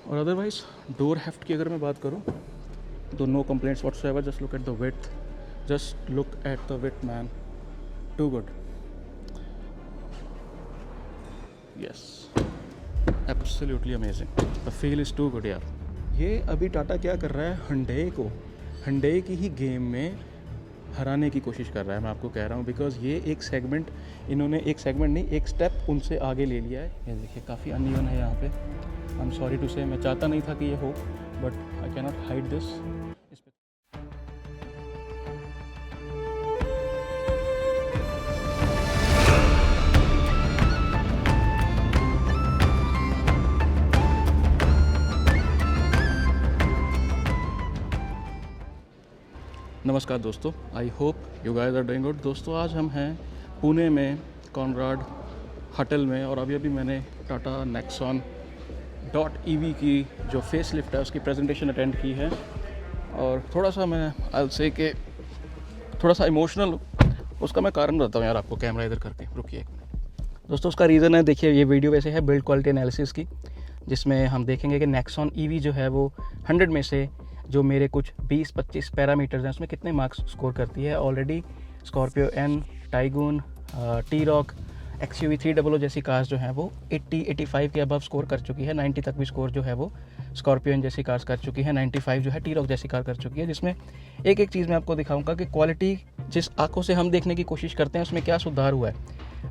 और otherwise door heft की अगर मैं बात करूँ तो no complaints whatsoever. Just look at the width, just look at the width man, too good. Yes, absolutely amazing. The feel is too good यार. ये अभी टाटा क्या कर रहा है, हंडई की ही गेम में हराने की कोशिश कर रहा है. मैं आपको कह रहा हूँ बिकॉज ये एक सेगमेंट इन्होंने, एक सेगमेंट नहीं, एक स्टेप उनसे आगे ले लिया है. ये देखिए काफ़ी अनइवन है यहाँ पे. आई एम सॉरी टू से, मैं चाहता नहीं था कि ये हो, but I cannot hide this. नमस्कार दोस्तों, I hope you guys are doing good. दोस्तों आज हम हैं पुणे में कॉनराड होटल में, और अभी मैंने टाटा नेक्सॉन .EV की जो फेस लिफ्ट है उसकी प्रेजेंटेशन अटेंड की है. और थोड़ा सा मैं आई से कि थोड़ा सा इमोशनल, उसका मैं कारण बताता हूँ यार आपको. कैमरा इधर करके रुकिए दोस्तों. उसका रीज़न है, देखिए ये वीडियो वैसे है बिल्ड क्वालिटी एनालिसिस की, जिसमें हम देखेंगे कि नेक्सॉन EV जो है वो 100 में से जो मेरे कुछ 20-25 पैरामीटर्स हैं उसमें कितने मार्क्स स्कोर करती है. Already Scorpio N, Taigun, T-Roc, XUV 300 जैसी कार्स जो हैं वो 80-85 के अबव स्कोर कर चुकी है. 90 तक भी स्कोर जो है वो स्कॉर्पियो एन जैसी कार्स कर चुकी है. 95 जो है T-Roc जैसी कार कर चुकी है. जिसमें एक एक चीज़ मैं आपको दिखाऊंगा कि क्वालिटी जिस आंखों से हम देखने की कोशिश करते हैं उसमें क्या सुधार हुआ है.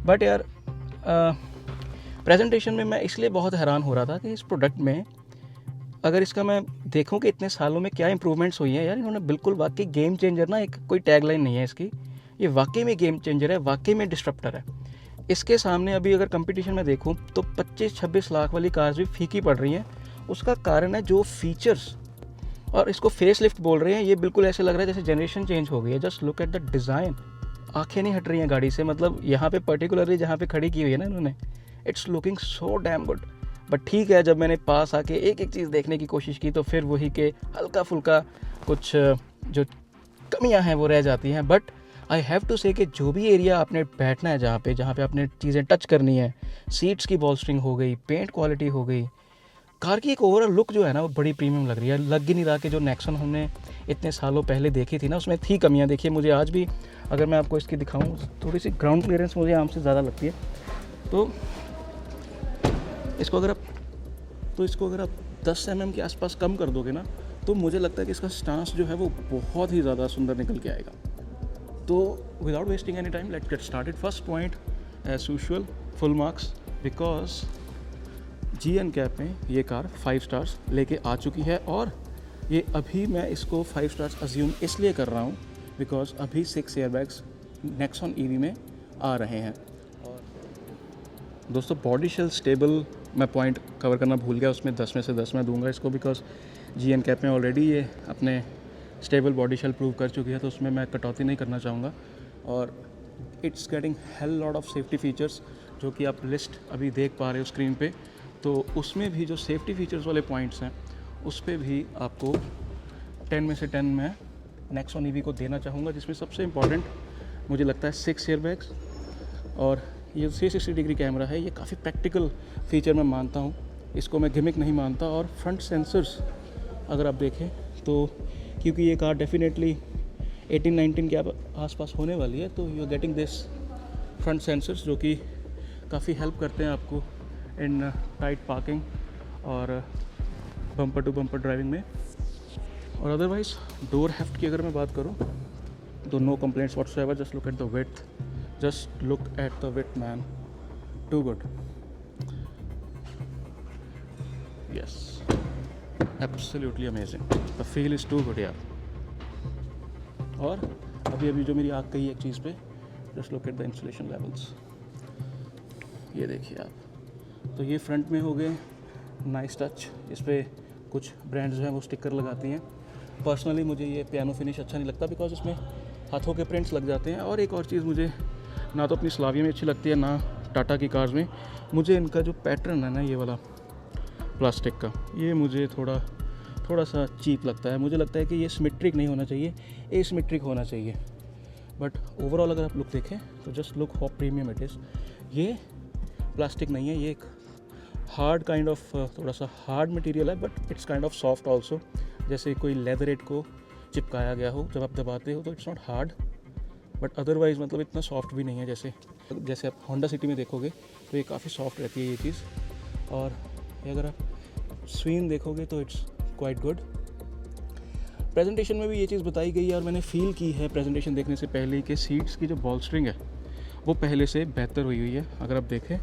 बट यार प्रेजेंटेशन में मैं इसलिए बहुत हैरान हो रहा था कि इस प्रोडक्ट में अगर इसका मैं देखूं कि इतने सालों में क्या इंप्रूवमेंट्स हुई हैं यार, इन्होंने बिल्कुल वाकई गेम चेंजर ना, एक कोई टैगलाइन नहीं है इसकी, ये वाकई में गेम चेंजर है, वाकई में डिस्ट्रप्टर है. इसके सामने अभी अगर कंपटीशन में देखूं तो 25-26 लाख वाली कार्स भी फीकी पड़ रही हैं. उसका कारण है जो फीचर्स, और इसको फेस लिफ्ट बोल रहे हैं. ये बिल्कुल ऐसे लग रहा है जैसे जनरेशन चेंज हो गई है. Just look at the design, आंखें नहीं हट रही हैं गाड़ी से. मतलब यहाँ पे पर्टिकुलरली जहाँ पे खड़ी की हुई है ना इन्होंने, it's looking so damn good. But ठीक है, जब मैंने पास आके एक एक चीज़ देखने की कोशिश की तो फिर वही के हल्का फुल्का कुछ जो कमियां हैं वो रह जाती हैं. बट आई हैव टू से कि जो भी एरिया आपने बैठना है, जहाँ पे आपने चीज़ें टच करनी है, सीट्स की बॉल्स्टरिंग हो गई, पेंट क्वालिटी हो गई, कार की एक ओवरऑल लुक जो है ना वो बड़ी प्रीमियम लग रही है. लग ही नहीं रहा कि जो नेक्सॉन हमने इतने सालों पहले देखी थी ना उसमें थी कमियाँ. देखिए मुझे आज भी, अगर मैं आपको इसकी दिखाऊँ, थोड़ी सी ग्राउंड क्लियरेंस मुझे आम से ज़्यादा लगती है. तो इसको अगर आप 10 mm के आसपास कम कर दोगे ना तो मुझे लगता है कि इसका स्टांस जो है वो बहुत ही ज़्यादा सुंदर निकल के आएगा. तो without wasting any time let's get started. First point as usual full marks, because GN cap में ये कार 5 स्टार्स लेके आ चुकी है. और ये अभी मैं इसको 5 स्टार्स अज्यूम इसलिए कर रहा हूँ बिकॉज अभी 6 एयरबैग्स नेक्सॉन EV में आ रहे हैं. और दोस्तों बॉडी शेल स्टेबल मैं पॉइंट कवर करना भूल गया, उसमें 10 में से 10 मैं दूंगा इसको, बिकॉज GN कैप में ऑलरेडी ये अपने स्टेबल बॉडी शेल प्रूव कर चुकी है, तो उसमें मैं कटौती नहीं करना चाहूँगा. और it's getting hell lot of safety features जो कि आप लिस्ट अभी देख पा रहे हो स्क्रीन पे. तो उसमें भी जो सेफ्टी फीचर्स वाले पॉइंट्स हैं उस पर भी आपको 10 में से 10 मैं नेक्सॉन EV को देना चाहूँगा, जिसमें सबसे इम्पॉर्टेंट मुझे लगता है 6 एयरबैग्स. और ये 360 डिग्री कैमरा है, ये काफ़ी प्रैक्टिकल फीचर मैं मानता हूँ, इसको मैं गिमिक नहीं मानता. और फ्रंट सेंसर्स अगर आप देखें तो, क्योंकि ये कार डेफिनेटली 18-19 के आसपास होने वाली है, तो you are getting this front sensors जो कि काफ़ी हेल्प करते हैं आपको इन टाइट पार्किंग और बम्पर टू बम्पर ड्राइविंग में. और अदरवाइज डोर हेफ्ट की अगर मैं बात करूँ तो no complaints whatsoever. Just look at the width, just look at the width man, too good. Yes, absolutely amazing. The feel is too good यार. और अभी जो मेरी आँख गई एक चीज़ पे, just look at the insulation levels. ये देखिए आप. तो ये फ्रंट में हो गए नाइस टच. इस पर कुछ ब्रांड्स जो हैं वो स्टिकर लगाती हैं. पर्सनली मुझे ये पियानो फिनिश अच्छा नहीं लगता बिकॉज इसमें हाथों के प्रिंट्स लग जाते हैं. और एक और चीज़ मुझे ना तो अपनी स्लाविया में अच्छी लगती है ना टाटा की कार्स में, मुझे इनका जो पैटर्न है ना ये वाला प्लास्टिक का, ये मुझे थोड़ा सा चीप लगता है. मुझे लगता है कि ये सिमेट्रिक नहीं होना चाहिए, एसिमेट्रिक होना चाहिए. बट ओवरऑल अगर आप लुक देखें तो just look how premium it is. ये प्लास्टिक नहीं है, ये एक हार्ड काइंड ऑफ, थोड़ा सा हार्ड मटेरियल है but it's kind of soft also, जैसे कोई लेदरेट को चिपकाया गया हो, जब आप दबाते हो तो it's not hard but otherwise मतलब इतना सॉफ्ट भी नहीं है। जैसे आप होंडा सिटी में देखोगे तो ये काफ़ी सॉफ्ट रहती है ये चीज़। और ये अगर आप स्क्रीन देखोगे तो इट्स क्वाइट गुड। प्रेजेंटेशन में भी ये चीज़ बताई गई है और मैंने फील की है प्रेजेंटेशन देखने से पहले कि सीट्स की जो बॉलस्ट्रिंग है वो पहले से बेहतर हुई है। अगर आप देखें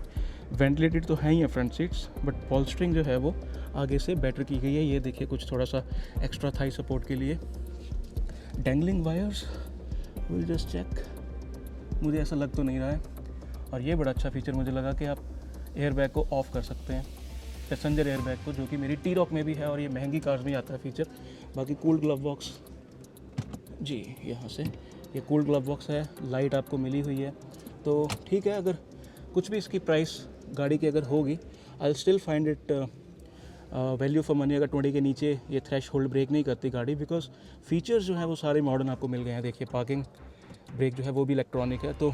वेंटिलेटेड तो है ही है फ्रंट सीट्स, बट बॉलस्ट्रिंग जो है वो आगे से बेटर की गई है। ये देखिए कुछ थोड़ा सा एक्स्ट्रा थाई सपोर्ट के लिए। Dangling wires, will just check, मुझे ऐसा लग तो नहीं रहा है। और ये बड़ा अच्छा फीचर मुझे लगा कि आप एयरबैग को ऑफ कर सकते हैं, पैसेंजर एयरबैग को, जो कि मेरी टी-रॉक में भी है और ये महंगी कार्स में आता है फीचर। बाकी कूल्ड ग्लव बॉक्स जी, यहाँ से ये कूल्ड ग्लव बॉक्स है, लाइट आपको मिली हुई है तो ठीक है। अगर कुछ भी इसकी प्राइस गाड़ी की अगर होगी, I still find it value for money. अगर 20 के नीचे ये थ्रेश होल्ड ब्रेक नहीं करती गाड़ी, बिकॉज फीचर्स जो है वो सारे मॉडर्न आपको मिल गए हैं। देखिए पार्किंग ब्रेक जो है वो भी इलेक्ट्रॉनिक है। तो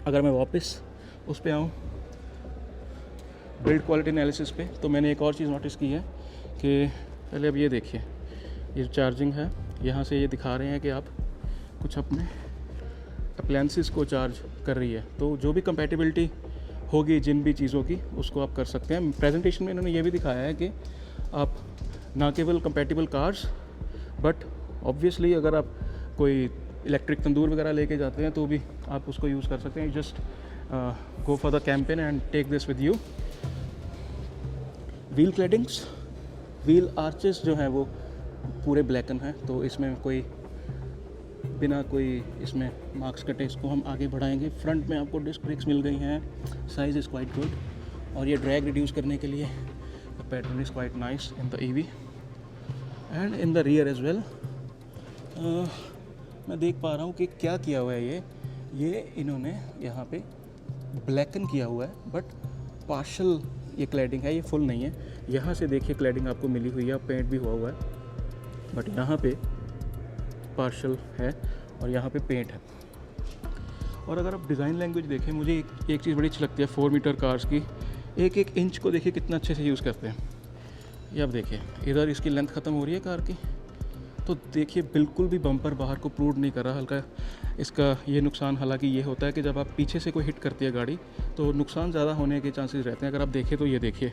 अगर मैं वापस उस पर आऊँ बिल्ड क्वालिटी एनालिसिस पे, तो मैंने एक और चीज़ नोटिस की है कि पहले अब ये देखिए, ये चार्जिंग है, यहाँ से ये दिखा रहे हैं कि आप कुछ अपने अप्लायंसेस को चार्ज कर रही है। तो जो भी कंपैटिबिलिटी होगी जिन भी चीज़ों की, उसको आप कर सकते हैं। प्रेजेंटेशन में इन्होंने ये भी दिखाया है कि आप ना केवल कंपैटिबल कार्स बट ऑब्वियसली अगर आप कोई इलेक्ट्रिक तंदूर वगैरह लेके जाते हैं तो भी आप उसको यूज़ कर सकते हैं। Just go for the campaign and take this with you. Wheel claddings, wheel arches जो हैं वो पूरे ब्लैकन हैं, तो इसमें कोई बिना कोई इसमें मार्क्स कटे इसको हम आगे बढ़ाएंगे। फ्रंट में आपको डिस्क ब्रेक्स मिल गई हैं, साइज़ इज़ क्वाइट गुड। और ये ड्रैग रिड्यूस करने के लिए the pattern is quite nice in the EV and in the rear as well. मैं देख पा रहा हूँ कि क्या किया हुआ है ये इन्होंने यहाँ पे ब्लैकन किया हुआ है बट पार्शल ये क्लैडिंग है, ये फुल नहीं है। यहाँ से देखिए क्लैडिंग आपको मिली हुई है, पेंट भी हुआ हुआ है बट यहाँ पे पार्शल है और यहाँ पे पेंट है। और अगर आप डिज़ाइन लैंग्वेज देखें, मुझे एक चीज़ बड़ी अच्छी लगती है 4 मीटर कार्स की, एक एक इंच को देखिए कितना अच्छे से यूज़ करते हैं। ये आप देखिए इधर इसकी लेंथ ख़त्म हो रही है कार की, तो देखिए बिल्कुल भी बम्पर बाहर को प्रूड नहीं कर रहा। हल्का इसका ये नुकसान हालांकि ये होता है कि जब आप पीछे से कोई हिट करती है गाड़ी तो नुकसान ज़्यादा होने के चांसेस रहते हैं। अगर आप देखें तो ये देखिए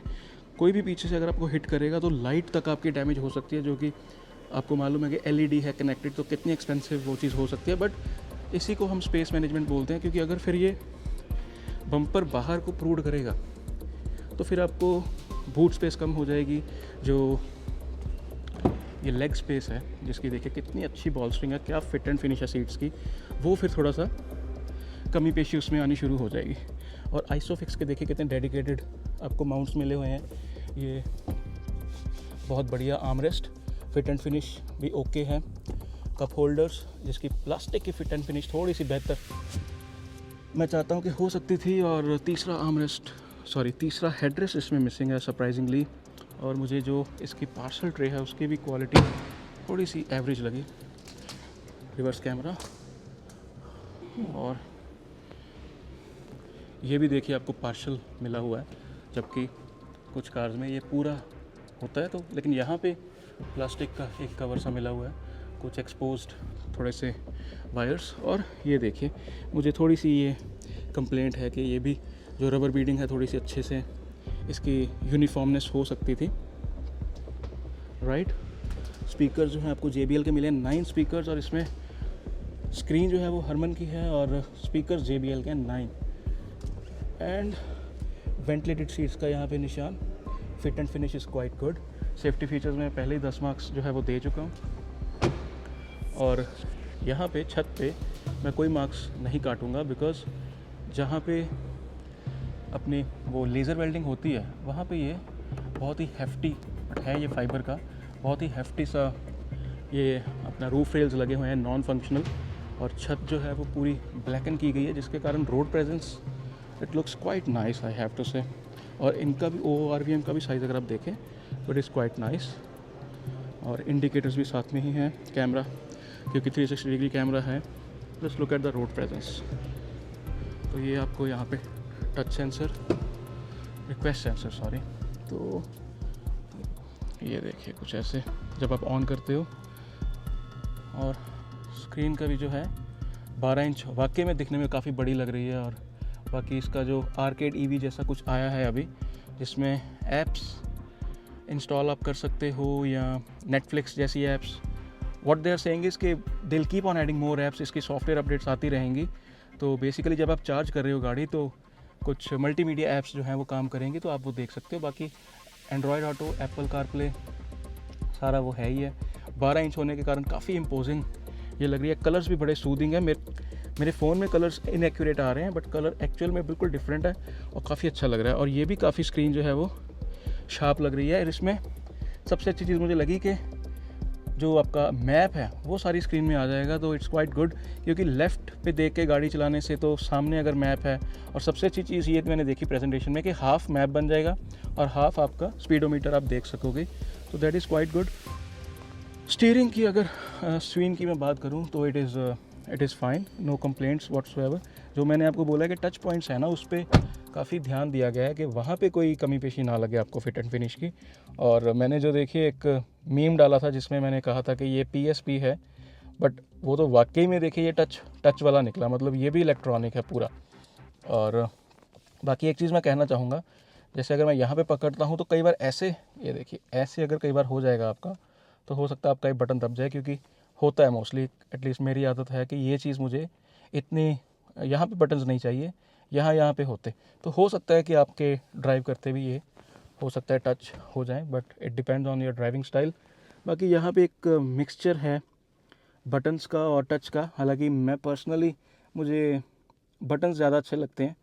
कोई भी पीछे से अगर आपको हिट करेगा तो लाइट तक आपकी डैमेज हो सकती है, जो कि आपको मालूम है कि LED है कनेक्टेड, तो कितनी एक्सपेंसिव वो चीज़ हो सकती है। बट इसी को हम स्पेस मैनेजमेंट बोलते हैं, क्योंकि अगर फिर ये बम्पर बाहर को प्रूड करेगा तो फिर आपको बूट स्पेस कम हो जाएगी। जो ये लेग स्पेस है जिसकी देखिए कितनी अच्छी बॉलस्ट्रिंग है, क्या फिट एंड फिनिश है सीट्स की, वो फिर थोड़ा सा कमी पेशी उसमें आनी शुरू हो जाएगी। और आइसोफिक्स के देखिए कितने डेडिकेटेड आपको माउंट्स मिले हुए हैं। ये बहुत बढ़िया आर्मरेस्ट, फिट एंड फिनिश भी ओके है। कप होल्डर्स जिसकी प्लास्टिक की फिट एंड फिनिश थोड़ी सी बेहतर मैं चाहता हूँ कि हो सकती थी। और तीसरा हेडरेस्ट इसमें मिसिंग है सरप्राइजिंगली। और मुझे जो इसकी पार्सल ट्रे है उसकी भी क्वालिटी थोड़ी सी एवरेज लगी। रिवर्स कैमरा, और ये भी देखिए आपको पार्शल मिला हुआ है, जबकि कुछ कार्स में ये पूरा होता है। तो लेकिन यहाँ पे प्लास्टिक का एक कवर सा मिला हुआ है, कुछ एक्सपोज्ड थोड़े से वायर्स। और ये देखिए मुझे थोड़ी सी ये कंप्लेंट है कि ये भी जो रबर बीडिंग है थोड़ी सी अच्छे से इसकी यूनिफॉर्मनेस हो सकती थी। राइट, स्पीकर जो हैं आपको JBL के मिले 9 स्पीकर्स, और इसमें स्क्रीन जो है वो हरमन की है और स्पीकर JBL के 9। एंड वेंटिलेटेड सीट्स का यहाँ पे निशान। Fit and finish is quite good. Safety features में पहले ही 10 मार्क्स जो है वो दे चुका हूँ। और यहाँ पे छत पे मैं कोई मार्क्स नहीं काटूँगा, बिकॉज़ जहाँ पे अपनी वो लेज़र वेल्डिंग होती है वहाँ पे ये बहुत ही हेफ्टी है, ये फाइबर का बहुत ही हेफ्टी सा ये अपना रूफ रेल्स लगे हुए हैं नॉन फंक्शनल। और छत जो है वो पूरी ब्लैकन की गई है, जिसके कारण road presence it looks quite nice, I have to say. और इनका भी ORVM का भी साइज़ अगर आप देखें तो इट इज़ क्वाइट नाइस। और इंडिकेटर्स भी साथ में ही हैं, कैमरा क्योंकि 360 डिग्री कैमरा है। Just look at the road presence. तो ये आपको यहाँ पे touch sensor, request sensor sorry. तो ये देखिए कुछ ऐसे जब आप ऑन करते हो, और स्क्रीन का भी जो है 12 इंच वाकई में दिखने में काफ़ी बड़ी लग रही है। और बाकी इसका जो आर्केड ईवी जैसा कुछ आया है अभी, जिसमें ऐप्स इंस्टॉल आप कर सकते हो या नेटफ्लिक्स जैसी apps. What they are saying is कि they will keep on adding more apps, इसकी सॉफ्टवेयर अपडेट्स आती रहेंगी। तो बेसिकली जब आप चार्ज कर रहे हो गाड़ी तो कुछ मल्टीमीडिया ऐप्स जो हैं वो काम करेंगी, तो आप वो देख सकते हो। बाकी एंड्रॉयड ऑटो, एप्पल कारप्ले, सारा वो है ही है। 12 इंच होने के कारण काफ़ी इम्पोजिंग ये लग रही है। कलर्स भी बड़े सूदिंग है। मेरे फ़ोन में कलर्स इनएक्यूरेट आ रहे हैं, बट कलर एक्चुअल में बिल्कुल डिफरेंट है और काफ़ी अच्छा लग रहा है। और ये भी काफ़ी स्क्रीन जो है वो शार्प लग रही है। और इसमें सबसे अच्छी चीज़ मुझे लगी कि जो आपका मैप है वो सारी स्क्रीन में आ जाएगा, तो इट्स क्वाइट गुड। क्योंकि लेफ़्ट पे देख के गाड़ी चलाने से तो सामने अगर मैप है, और सबसे अच्छी चीज़ ये मैंने देखी प्रेजेंटेशन में कि हाफ मैप बन जाएगा और हाफ आपका स्पीडोमीटर आप देख सकोगे, तो that is quite good. Steering की अगर स्क्रीन की मैं बात करूँ तो it is fine, no complaints whatsoever. जो मैंने आपको बोला कि टच पॉइंट्स है ना, उस पर काफ़ी ध्यान दिया गया है कि वहाँ पे कोई कमी पेशी ना लगे आपको फिट एंड फिनिश की। और मैंने जो देखी एक मीम डाला था जिसमें मैंने कहा था कि ये PSP है, बट वो तो वाकई में देखिए ये टच वाला निकला, मतलब ये भी इलेक्ट्रॉनिक है पूरा। और बाकी एक चीज़ मैं कहना चाहूँगा, जैसे अगर मैं यहाँ पे पकड़ता हूँ तो कई बार ऐसे, ये देखिए ऐसे अगर कई बार हो जाएगा आपका, तो हो सकता है आपका एक बटन दब जाए, क्योंकि होता है मोस्टली, एटलीस्ट मेरी आदत है कि ये चीज़ मुझे इतनी यहाँ पे बटन्स नहीं चाहिए, यहाँ पे होते। तो हो सकता है कि आपके ड्राइव करते भी ये हो सकता है टच हो जाए, but it depends on your driving style. बाकी यहाँ पे एक मिक्सचर है बटन्स का और टच का। हालांकि मैं पर्सनली, मुझे बटन्स ज़्यादा अच्छे लगते हैं,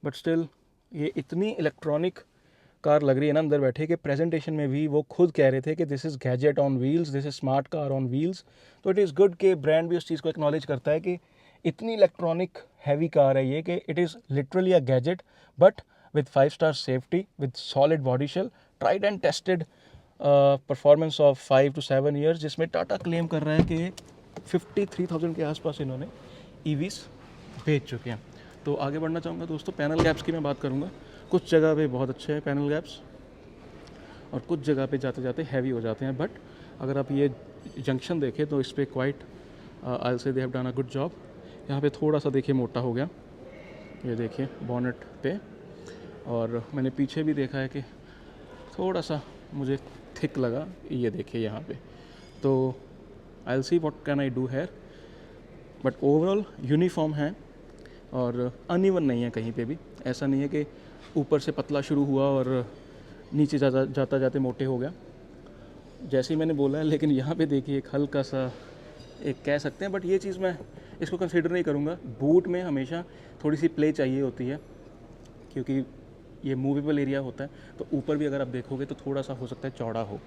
बट स्टिल ये इतनी इलेक्ट्रॉनिक कार लग रही है ना अंदर बैठे के। प्रेजेंटेशन में भी वो खुद कह रहे थे कि this is gadget on wheels, this is smart car on wheels. तो इट इज़ गुड कि ब्रांड भी उस चीज़ को एक्नॉलेज करता है कि इतनी इलेक्ट्रॉनिक हैवी कार है ये, कि it is literally a gadget, but with 5 star safety, with solid body shell, tried and tested performance of 5 to 7 years, जिसमें टाटा क्लेम कर रहा है कि 53,000 के आसपास इन्होंने EVs बेच चुके हैं। तो आगे बढ़ना चाहूँगा दोस्तों, पैनल गैप्स की मैं बात करूँगा। कुछ जगह पे बहुत अच्छे हैं पैनल गैप्स, और कुछ जगह पे जाते जाते हैवी हो जाते हैं। बट अगर आप ये जंक्शन देखें तो इस पर क्वाइट आई से they have done a good job. यहाँ पे थोड़ा सा देखिए मोटा हो गया, ये देखिए बॉनेट पे, और मैंने पीछे भी देखा है कि थोड़ा सा मुझे थिक लगा, ये देखिए यहाँ पे। तो I will see what can I do here, but overall uniform है और अनइवन नहीं है कहीं पे भी। ऐसा नहीं है कि ऊपर से पतला शुरू हुआ और नीचे जाता जाते मोटे हो गया, जैसे ही मैंने बोला है। लेकिन यहाँ पे देखिए एक हल्का सा, एक कह सकते हैं, बट ये चीज़ मैं इसको कंसिडर नहीं करूँगा। बूट में हमेशा थोड़ी सी प्ले चाहिए होती है, क्योंकि ये मूवेबल एरिया होता है। तो ऊपर भी अगर आप देखोगे तो थोड़ा सा हो सकता है चौड़ा हो,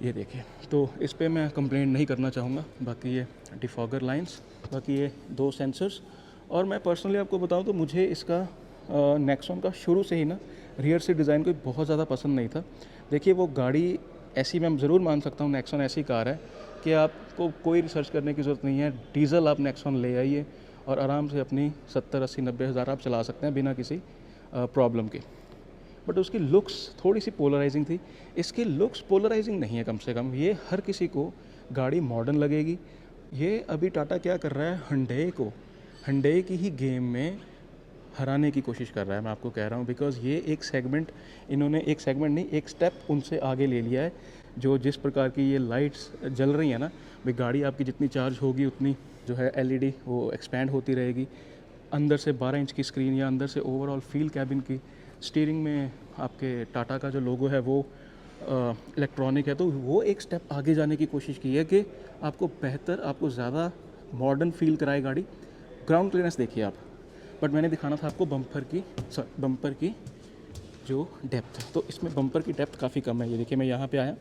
ये देखिए। तो इस पर मैं कंप्लेंट नहीं करना चाहूँगा। बाकी ये डिफॉगर लाइंस, बाकी ये 2 सेंसर्स। और मैं पर्सनली आपको बताऊँ तो मुझे इसका नेक्सॉन का शुरू से ही ना रियर से डिज़ाइन कोई बहुत ज़्यादा पसंद नहीं था। देखिए वो गाड़ी ऐसी, मैं ज़रूर मान सकता हूँ नेक्सॉन ऐसी कार है कि आपको कोई रिसर्च करने की ज़रूरत नहीं है। डीजल आप नेक्सॉन ले आइए और आराम से अपनी 70, 80, 90 हज़ार आप चला सकते हैं बिना किसी प्रॉब्लम के। बट उसकी लुक्स थोड़ी सी पोलराइजिंग थी। इसकी लुक्स पोलराइजिंग नहीं है, कम से कम ये हर किसी को गाड़ी मॉडर्न लगेगी। ये अभी टाटा क्या कर रहा है, हंडे की ही गेम में हराने की कोशिश कर रहा है, मैं आपको कह रहा हूँ। बिकॉज़ ये एक सेगमेंट नहीं, एक स्टेप उनसे आगे ले लिया है। जो जिस प्रकार की ये लाइट्स जल रही हैं ना, भाई गाड़ी आपकी जितनी चार्ज होगी उतनी जो है LED वो एक्सपैंड होती रहेगी। अंदर से 12 इंच की स्क्रीन, या अंदर से ओवरऑल फील कैबिन की, स्टीयरिंग में आपके टाटा का जो लोगो है वो इलेक्ट्रॉनिक है। तो वो एक स्टेप आगे जाने की कोशिश की है कि आपको बेहतर, आपको ज़्यादा मॉडर्न फील कराए गाड़ी। ग्राउंड क्लियरेंस देखिए आप, बट मैंने दिखाना था आपको बम्पर की जो डेप्थ। तो इसमें बम्पर की डेप्थ काफ़ी कम है। ये देखिए मैं यहाँ पे आया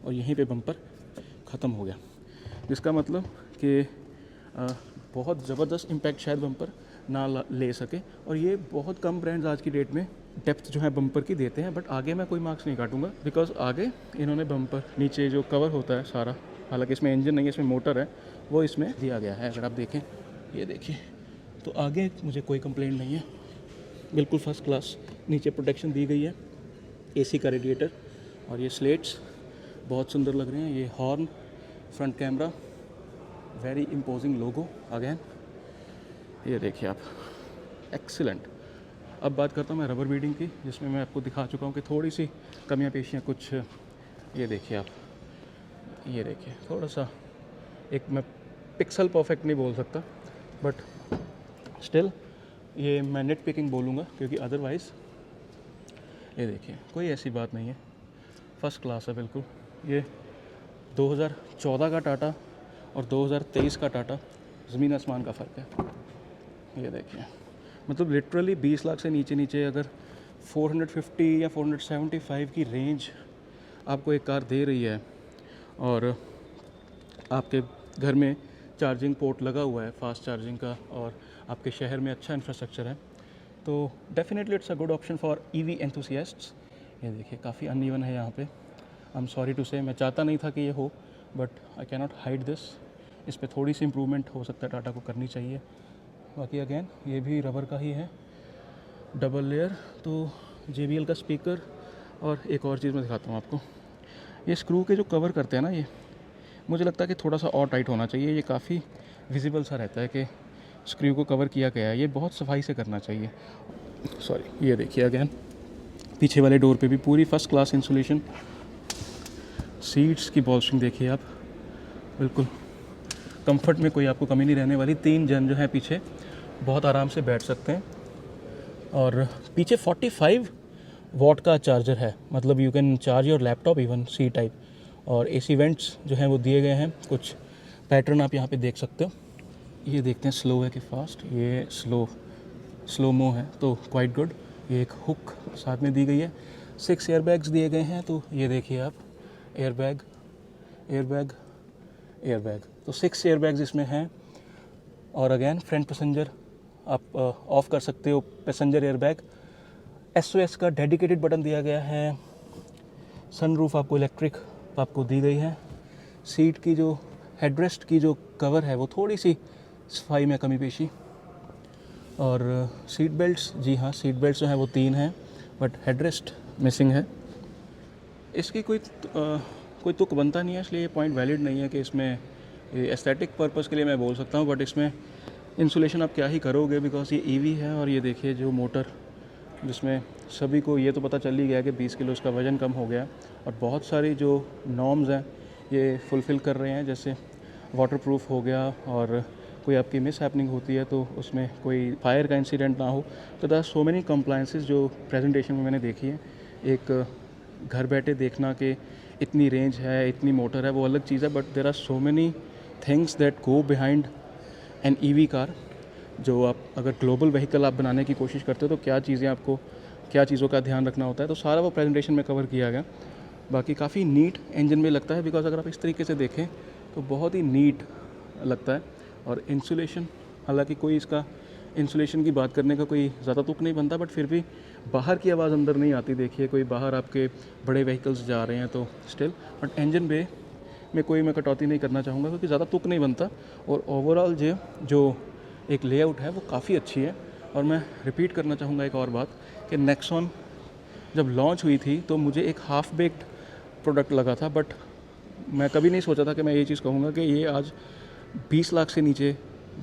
और यहीं पे बम्पर ख़त्म हो गया, जिसका मतलब कि बहुत ज़बरदस्त इम्पैक्ट शायद बम्पर ना ले सके। और ये बहुत कम ब्रांड्स आज की डेट में डेप्थ जो है बम्पर की देते हैं। बट आगे मैं कोई मार्क्स नहीं काटूंगा, बिकॉज आगे इन्होंने बम्पर नीचे जो कवर होता है सारा, हालांकि इसमें इंजन नहीं है, इसमें मोटर है, वो इसमें दिया गया है। अगर आप देखें, ये देखिए, तो आगे मुझे कोई कंप्लेंट नहीं है। बिल्कुल फर्स्ट क्लास नीचे प्रोटेक्शन दी गई है, एसी का रेडिएटर, और ये स्लेट्स बहुत सुंदर लग रहे हैं। ये horn, front camera, very imposing logo again, ये देखिए आप, एक्सीलेंट। अब बात करता हूँ मैं रबर बीडिंग की, जिसमें मैं आपको दिखा चुका हूँ कि थोड़ी सी कमियां पेशियाँ कुछ, ये देखिए आप, ये देखिए थोड़ा सा, एक मैं पिक्सल परफेक्ट नहीं बोल सकता, बट स्टिल ये मैं नेट पिकिंग बोलूँगा, क्योंकि अदरवाइज़ ये देखिए कोई ऐसी बात नहीं है, फर्स्ट क्लास है बिल्कुल। ये 2014 का टाटा और 2023 का टाटा, ज़मीन आसमान का फ़र्क है। ये देखिए, मतलब लिटरली 20 लाख से नीचे अगर 450 या 475 की रेंज आपको एक कार दे रही है, और आपके घर में चार्जिंग पोर्ट लगा हुआ है फास्ट चार्जिंग का, और आपके शहर में अच्छा इंफ्रास्ट्रक्चर है, तो definitely it's a good option for EV enthusiasts. ये देखिए काफ़ी अनइवन है यहाँ पे, आई एम सॉरी टू से, मैं चाहता नहीं था कि ये हो, but I can not hide this. इस पे थोड़ी सी इम्प्रूवमेंट हो सकता है, टाटा को करनी चाहिए। बाकी अगेन ये भी रबर का ही है, डबल लेयर। तो JBL का स्पीकर, और एक और चीज़ मैं दिखाता हूँ आपको, ये स्क्रू के जो कवर करते हैं ना, ये मुझे लगता है कि थोड़ा सा और टाइट होना चाहिए। ये काफ़ी विजिबल सा रहता है कि स्क्रू को कवर किया गया है, ये बहुत सफाई से करना चाहिए। सॉरी, ये देखिए अगेन पीछे वाले डोर पे भी पूरी फर्स्ट क्लास इंसुलेशन। सीट्स की बॉल्स्ट्रिंग देखिए आप, बिल्कुल कंफर्ट में कोई आपको कमी नहीं रहने वाली। 3 जन जो है पीछे बहुत आराम से बैठ सकते हैं, और पीछे 45 वॉट का चार्जर है, मतलब you can charge your laptop even C type. और AC वेंट्स जो हैं वो दिए गए हैं, कुछ पैटर्न आप यहाँ पे देख सकते हो। ये देखते हैं स्लो है कि फास्ट, ये स्लो मो है, तो क्वाइट गुड। ये एक हुक साथ में दी गई है, 6 एयरबैग्स दिए गए हैं, तो ये देखिए आप, एयरबैग, तो 6 एयरबैग्स इसमें हैं। और अगेन फ्रंट पैसेंजर आप ऑफ कर सकते हो, पैसेंजर एयरबैग। SOS का डेडिकेटेड बटन दिया गया है। सनरूफ आपको इलेक्ट्रिक आपको दी गई है। सीट की जो हेडरेस्ट की जो कवर है वो थोड़ी सी सफाई में कमी पेशी। और सीट बेल्ट्स, जी हाँ, सीट बेल्ट्स जो हैं वो 3 हैं, बट हेडरेस्ट मिसिंग है। इसकी कोई तुक बनता नहीं है, इसलिए ये पॉइंट वैलिड नहीं है कि इसमें एस्थेटिक पर्पस के लिए मैं बोल सकता हूँ, बट इसमें इंसुलेशन आप क्या ही करोगे, बिकॉज ये EV है। और ये देखिए जो मोटर, जिसमें सभी को ये तो पता चल ही गया कि 20 किलो इसका वज़न कम हो गया, और बहुत सारी जो नॉर्म्स हैं ये फुलफ़िल कर रहे हैं, जैसे वाटरप्रूफ हो गया, और कोई आपकी मिस हैपनिंग होती है तो उसमें कोई फायर का इंसिडेंट ना हो। तो दैट सो मेनी कंप्लायंसेस जो प्रेजेंटेशन में मैंने देखी है। एक घर बैठे देखना कि इतनी रेंज है, इतनी मोटर है, वो अलग चीज़ है, but there are so many things that go behind an EV car. जो आप अगर ग्लोबल व्हीकल आप बनाने की कोशिश करते हो तो क्या चीज़ों का ध्यान रखना होता है, तो सारा वो प्रेजेंटेशन में कवर किया गया। बाकी काफ़ी नीट इंजन में लगता है, बिकॉज अगर आप इस तरीके से देखें तो बहुत ही नीट लगता है। और इंसुलेशन, हालांकि कोई इसका इंसुलेशन की बात करने का कोई ज़्यादा तुक नहीं बनता, बट फिर भी बाहर की आवाज़ अंदर नहीं आती। देखिए कोई बाहर आपके बड़े व्हीकल्स जा रहे हैं तो स्टिल, बट इंजन बे में कोई मैं कटौती नहीं करना चाहूँगा, क्योंकि ज़्यादा तुक नहीं बनता। और ओवरऑल जो एक लेआउट है वो काफ़ी अच्छी है। और मैं रिपीट करना चाहूँगा एक और बात, कि नेक्सॉन जब लॉन्च हुई थी तो मुझे एक हाफ बेक्ड प्रोडक्ट लगा था, बट मैं कभी नहीं सोचा था कि मैं ये चीज़ कहूँगा कि ये आज 20 लाख से नीचे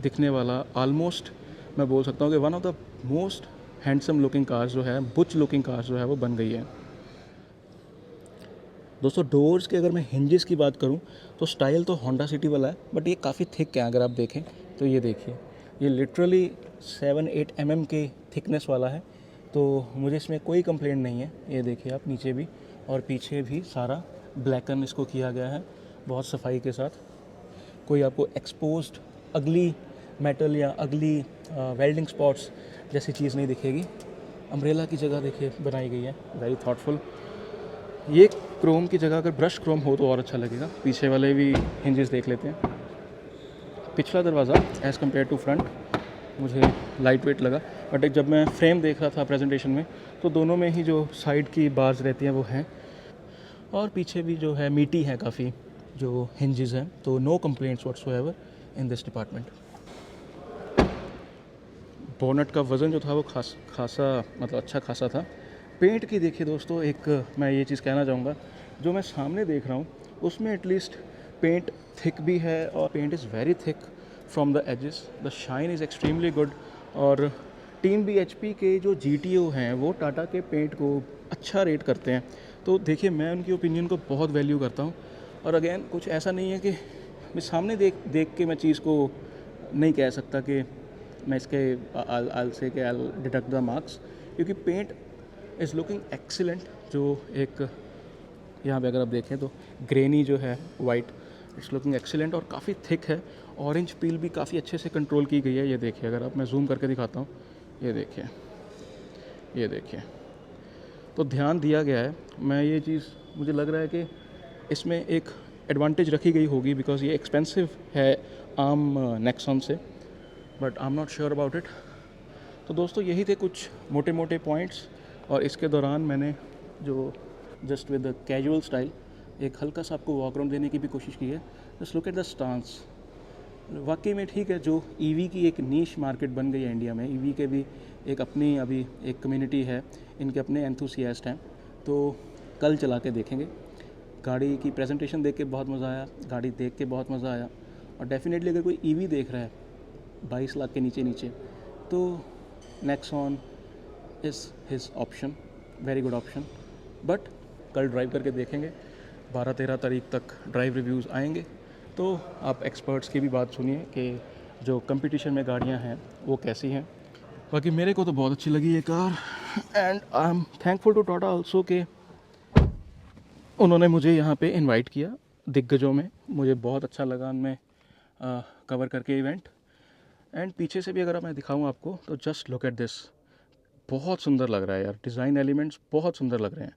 दिखने वाला, ऑलमोस्ट मैं बोल सकता हूँ कि one of the most handsome looking cars जो है, बुच लुकिंग कार्स जो है वो बन गई है। दोस्तों डोर्स के अगर मैं हिंजेस की बात करूं तो स्टाइल तो होंडा सिटी वाला है, बट ये काफ़ी थिक है। अगर आप देखें तो ये देखिए, ये लिटरली 7-8 mm के थिकनेस वाला है, तो मुझे इसमें कोई कंप्लेंट नहीं है। ये देखिए आप, नीचे भी और पीछे भी सारा ब्लैकन इसको किया गया है बहुत सफाई के साथ। कोई आपको एक्सपोज्ड अगली मेटल या अगली वेल्डिंग स्पॉट्स जैसी चीज़ नहीं दिखेगी। अम्ब्रेला की जगह देखिए बनाई गई है, वेरी थॉटफुल। ये क्रोम की जगह अगर ब्रश क्रोम हो तो और अच्छा लगेगा। पीछे वाले भी हिंजेस देख लेते हैं। पिछला दरवाज़ा एज़ कम्पेयर टू फ्रंट मुझे लाइट वेट लगा, बट जब मैं फ्रेम देख रहा था प्रेजेंटेशन में तो दोनों में ही जो साइड की बार्स रहती हैं वो हैं, और पीछे भी जो है मीटी है काफ़ी जो हिंजेस हैं, तो no complaints whatsoever in this department. Bonnet का वज़न जो था वो खासा मतलब अच्छा खासा था। पेंट की देखिए दोस्तों, एक मैं ये चीज़ कहना चाहूँगा, जो मैं सामने देख रहा हूँ उसमें एटलीस्ट पेंट थिक भी है और paint is very thick from the edges, the shine is extremely good. और टीम BHP के जो GTO हैं वो टाटा के पेंट को अच्छा रेट करते हैं। तो देखिए मैं उनकी ओपिनियन को बहुत वैल्यू करता हूँ। और अगेन कुछ ऐसा नहीं है कि मैं सामने देख देख के मैं चीज़ को नहीं कह सकता कि मैं इसके आल से के आल डिडक्ट द मार्क्स, क्योंकि पेंट इज़ लुकिंग एक्सीलेंट। जो एक यहाँ पे अगर आप देखें तो ग्रेनी जो है वाइट, इट्स लुकिंग एक्सीलेंट और काफ़ी थिक है। ऑरेंज पील भी काफ़ी अच्छे से कंट्रोल की गई है। ये देखिए, अगर आप मैं जूम करके दिखाता हूँ, ये देखिए, ये देखिए, तो ध्यान दिया गया है। मैं ये चीज़ मुझे लग रहा है कि इसमें एक एडवांटेज रखी गई होगी, बिकॉज ये एक्सपेंसिव है आम नेक्सॉन से, but I am not sure about it. तो दोस्तों यही थे कुछ मोटे मोटे पॉइंट्स, और इसके दौरान मैंने जो just with the casual style एक हल्का सा आपको वॉक अराउंड देने की भी कोशिश की है। Just look at the stance. वाकई में ठीक है, जो ईवी की एक नीश मार्केट बन गई है इंडिया में, ईवी के भी एक अपनी अभी एक कम्युनिटी है, इनके अपने एंथुसियास्ट हैं। तो कल चला के देखेंगे। गाड़ी की प्रेजेंटेशन देख के बहुत मज़ा आया, गाड़ी देख के बहुत मज़ा आया। और डेफिनेटली अगर कोई ईवी देख रहा है 22 लाख के नीचे नीचे, तो Nexon is his option, very good option. But कल ड्राइव करके देखेंगे, 12-13 तारीख तक ड्राइव रिव्यूज़ आएंगे, तो आप एक्सपर्ट्स की भी बात सुनिए कि जो कंपटीशन में गाड़ियां हैं वो कैसी हैं। बाकी मेरे को तो बहुत अच्छी लगी ये कार, and I am thankful to Tata also कि उन्होंने मुझे यहाँ पे इनवाइट किया दिग्गजों में। मुझे बहुत अच्छा लगा उनमें कवर करके इवेंट। एंड पीछे से भी अगर मैं दिखाऊँ आपको, तो जस्ट लुक एट दिस, बहुत सुंदर लग रहा है यार। डिज़ाइन एलिमेंट्स बहुत सुंदर लग रहे हैं,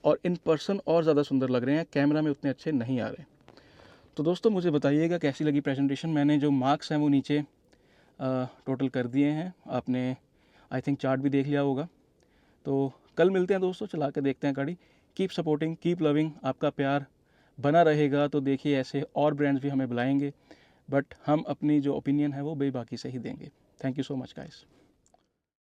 और इन पर्सन और ज़्यादा सुंदर लग रहे हैं, कैमरा में उतने अच्छे नहीं आ रहे। तो दोस्तों मुझे बताइएगा कैसी लगी प्रेजेंटेशन। मैंने जो मार्क्स हैं वो नीचे टोटल कर दिए हैं, आपने आई थिंक चार्ट भी देख लिया होगा। तो कल मिलते हैं दोस्तों, चला के देखते हैं गाड़ी। कीप सपोर्टिंग, कीप लविंग, आपका प्यार बना रहेगा तो देखिए ऐसे और ब्रांड्स भी हमें बुलाएंगे, बट हम अपनी जो ओपिनियन है वो बेबाकी से ही देंगे। Thank you so much guys.